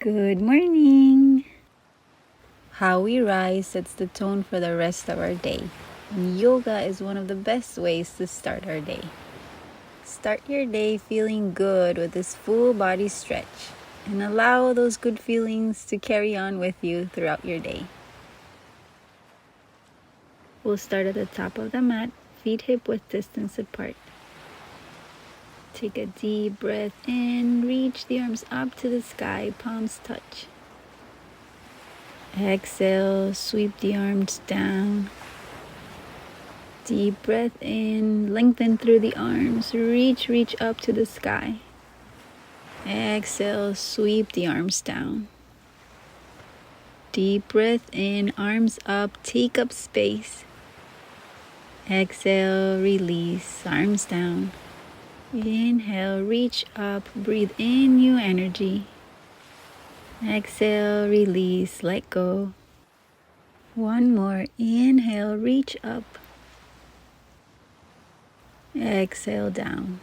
Good morning! How we rise sets the tone for the rest of our day. And yoga is one of the best ways to start our day. Start your day feeling good with this full body stretch and allow those good feelings to carry on with you throughout your day. We'll start at the top of the mat, feet hip-width distance apart. Take a deep breath in, reach the arms up to the sky, palms touch. Exhale, sweep the arms down. Deep breath in, lengthen through the arms, reach up to the sky. Exhale, sweep the arms down. Deep breath in, arms up, take up space. Exhale, release, arms down. Inhale, reach up, breathe in new energy. Exhale, release, let go. One more, inhale, reach up. Exhale, down.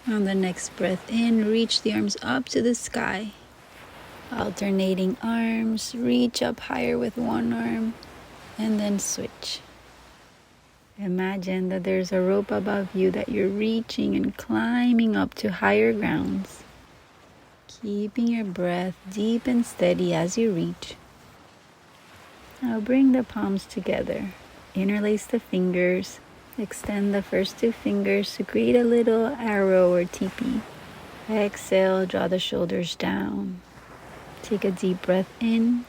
On the next breath in, reach the arms up to the sky. Alternating arms, reach up higher with one arm, and then switch. Imagine that there's a rope above you that you're reaching and climbing up to higher grounds. Keeping your breath deep and steady as you reach. Now bring the palms together. Interlace the fingers. Extend the first two fingers to create a little arrow or teepee. Exhale, draw the shoulders down. Take a deep breath in.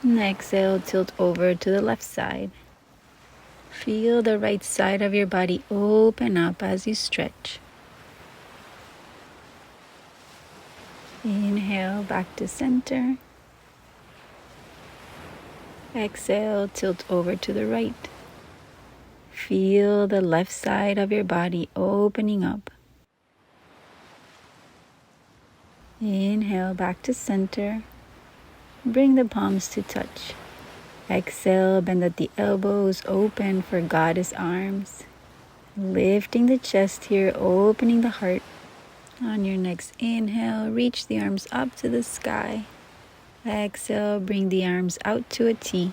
And exhale, tilt over to the left side. Feel the right side of your body open up as you stretch. Inhale, back to center. Exhale, tilt over to the right. Feel the left side of your body opening up. Inhale, back to center. Bring the palms to touch. Exhale, bend at the elbows, open for goddess arms. Lifting the chest here, opening the heart. On your next inhale, reach the arms up to the sky. Exhale, bring the arms out to a T.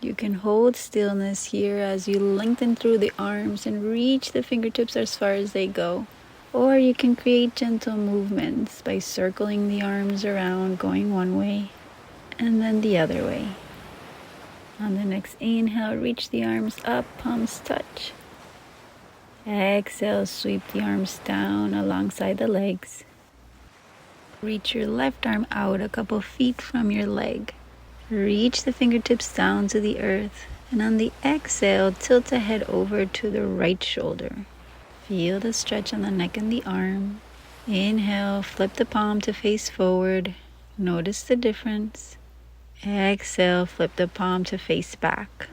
You can hold stillness here as you lengthen through the arms and reach the fingertips as far as they go. Or you can create gentle movements by circling the arms around, going one way and then the other way. On the next inhale, reach the arms up, palms touch. Exhale, sweep the arms down alongside the legs. Reach your left arm out a couple feet from your leg. Reach the fingertips down to the earth. And on the exhale, tilt the head over to the right shoulder. Feel the stretch on the neck and the arm. Inhale, flip the palm to face forward. Notice the difference. Exhale, flip the palm to face back.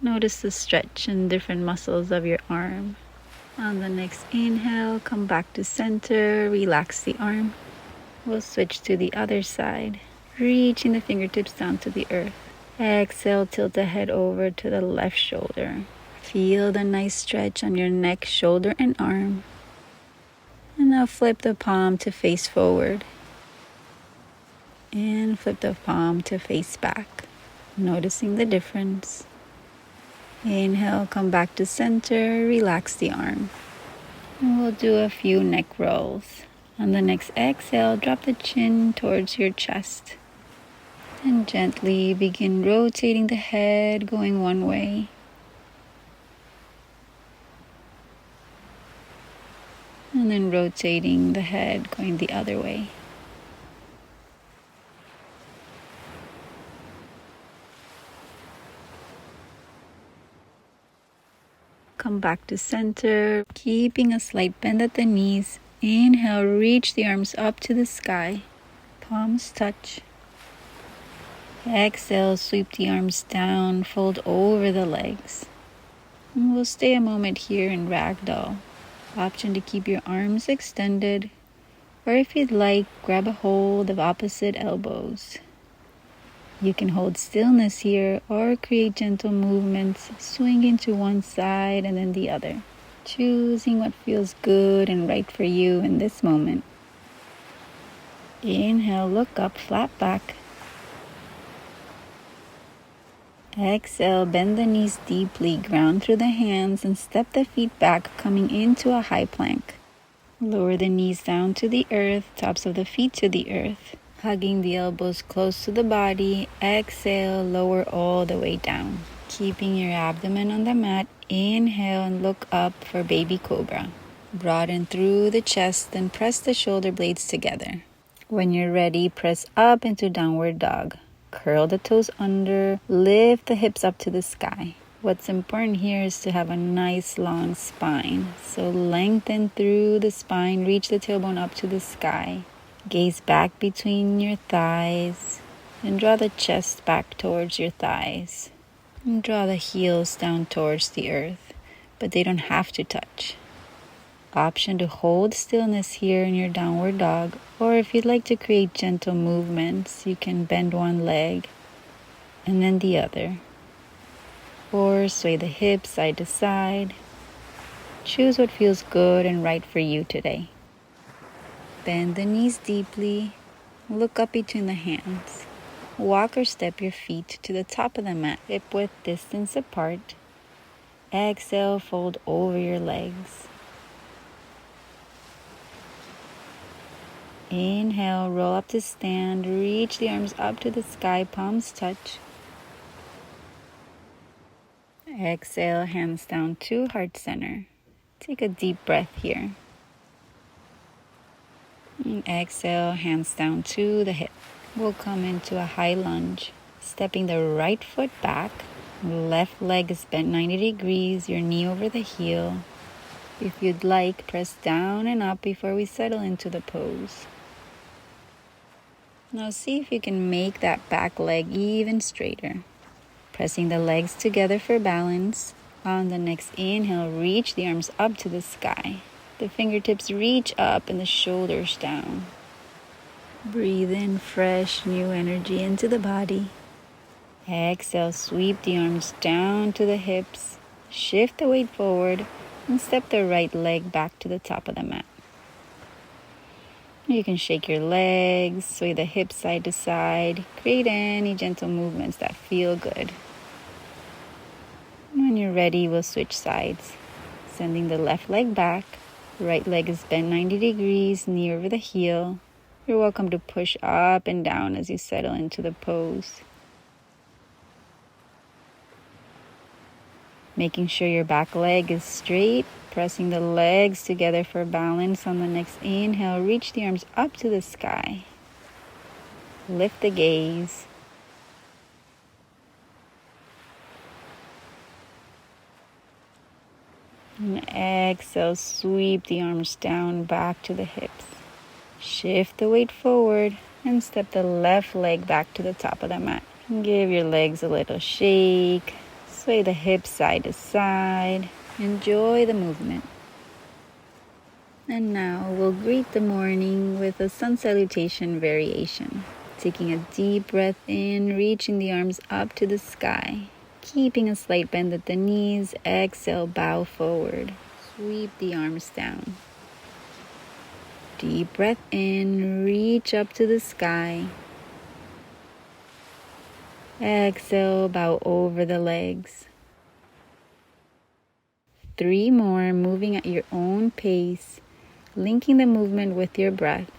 Notice the stretch in different muscles of your arm. On the next inhale, come back to center, relax the arm. We'll switch to the other side, reaching the fingertips down to the earth. Exhale, tilt the head over to the left shoulder. Feel the nice stretch on your neck, shoulder, and arm. And now flip the palm to face forward. And flip the palm to face back, noticing the difference. Inhale, come back to center, relax the arm. And we'll do a few neck rolls. On the next exhale, drop the chin towards your chest. And gently begin rotating the head, going one way. And then rotating the head, going the other way. Come back to center, keeping a slight bend at the knees. Inhale, reach the arms up to the sky. Palms touch. Exhale, sweep the arms down, fold over the legs. And we'll stay a moment here in ragdoll. Option to keep your arms extended, or if you'd like, grab a hold of opposite elbows. You can hold stillness here or create gentle movements, swinging to one side and then the other, choosing what feels good and right for you in this moment. Inhale, look up, flat back. Exhale, bend the knees deeply, ground through the hands, and step the feet back, coming into a high plank. Lower the knees down to the earth, tops of the feet to the earth. Hugging the elbows close to the body. Exhale, lower all the way down. Keeping your abdomen on the mat, inhale and look up for baby cobra. Broaden through the chest and press the shoulder blades together. When you're ready, press up into downward dog. Curl the toes under, lift the hips up to the sky. What's important here is to have a nice long spine. So lengthen through the spine, reach the tailbone up to the sky. Gaze back between your thighs and draw the chest back towards your thighs. And draw the heels down towards the earth, but they don't have to touch. Option to hold stillness here in your downward dog, or if you'd like to create gentle movements, you can bend one leg and then the other, or sway the hips side to side. Choose what feels good and right for you today. Bend the knees deeply, look up between the hands. Walk or step your feet to the top of the mat, hip width distance apart. Exhale, fold over your legs. Inhale, roll up to stand, reach the arms up to the sky, palms touch. Exhale, hands down to heart center. Take a deep breath here. And exhale, hands down to the hip. We'll come into a high lunge, stepping the right foot back. Left leg is bent 90 degrees, your knee over the heel. If you'd like, press down and up before we settle into the pose. Now see if you can make that back leg even straighter. Pressing the legs together for balance. On the next inhale, reach the arms up to the sky. The fingertips reach up and the shoulders down. Breathe in fresh, new energy into the body. Exhale, sweep the arms down to the hips. Shift the weight forward and step the right leg back to the top of the mat. You can shake your legs, sway the hips side to side, create any gentle movements that feel good. When you're ready, we'll switch sides. Sending the left leg back, right leg is bent 90 degrees, knee over the heel. You're welcome to push up and down as you settle into the pose. Making sure your back leg is straight. Pressing the legs together for balance. On the next inhale, reach the arms up to the sky. Lift the gaze. And exhale, sweep the arms down back to the hips. Shift the weight forward and step the left leg back to the top of the mat. Give your legs a little shake. Sway the hips side to side. Enjoy the movement. And now we'll greet the morning with a sun salutation variation. Taking a deep breath in, reaching the arms up to the sky. Keeping a slight bend at the knees. Exhale, bow forward. Sweep the arms down. Deep breath in, reach up to the sky. Exhale, bow over the legs. 3 more, moving at your own pace, linking the movement with your breath.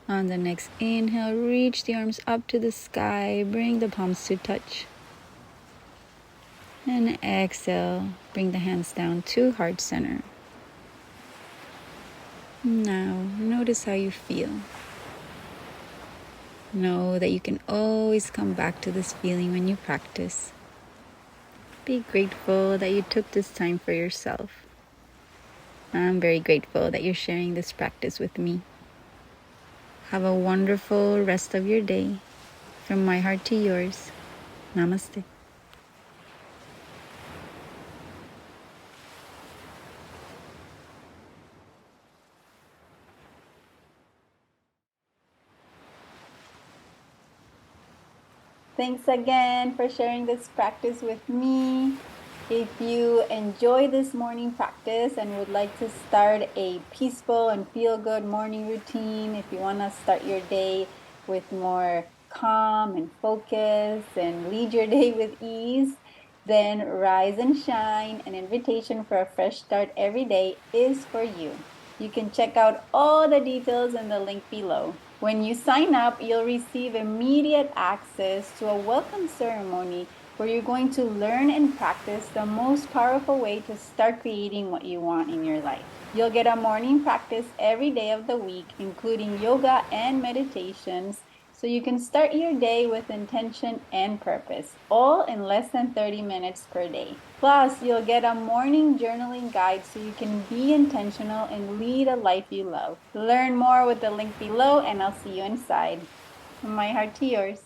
On the next inhale, reach the arms up to the sky, bring the palms to touch. And exhale, bring the hands down to heart center. Now, notice how you feel. Know that you can always come back to this feeling when you practice. Be grateful that you took this time for yourself. I'm very grateful that you're sharing this practice with me. Have a wonderful rest of your day. From my heart to yours, namaste. Thanks again for sharing this practice with me. If you enjoy this morning practice and would like to start a peaceful and feel-good morning routine, if you want to start your day with more calm and focus and lead your day with ease, then Rise and Shine, an invitation for a fresh start every day, is for you. You can check out all the details in the link below. When you sign up, you'll receive immediate access to a welcome ceremony where you're going to learn and practice the most powerful way to start creating what you want in your life. You'll get a morning practice every day of the week, including yoga and meditations, so you can start your day with intention and purpose, all in less than 30 minutes per day. Plus, you'll get a morning journaling guide so you can be intentional and lead a life you love. Learn more with the link below, and I'll see you inside. From my heart to yours.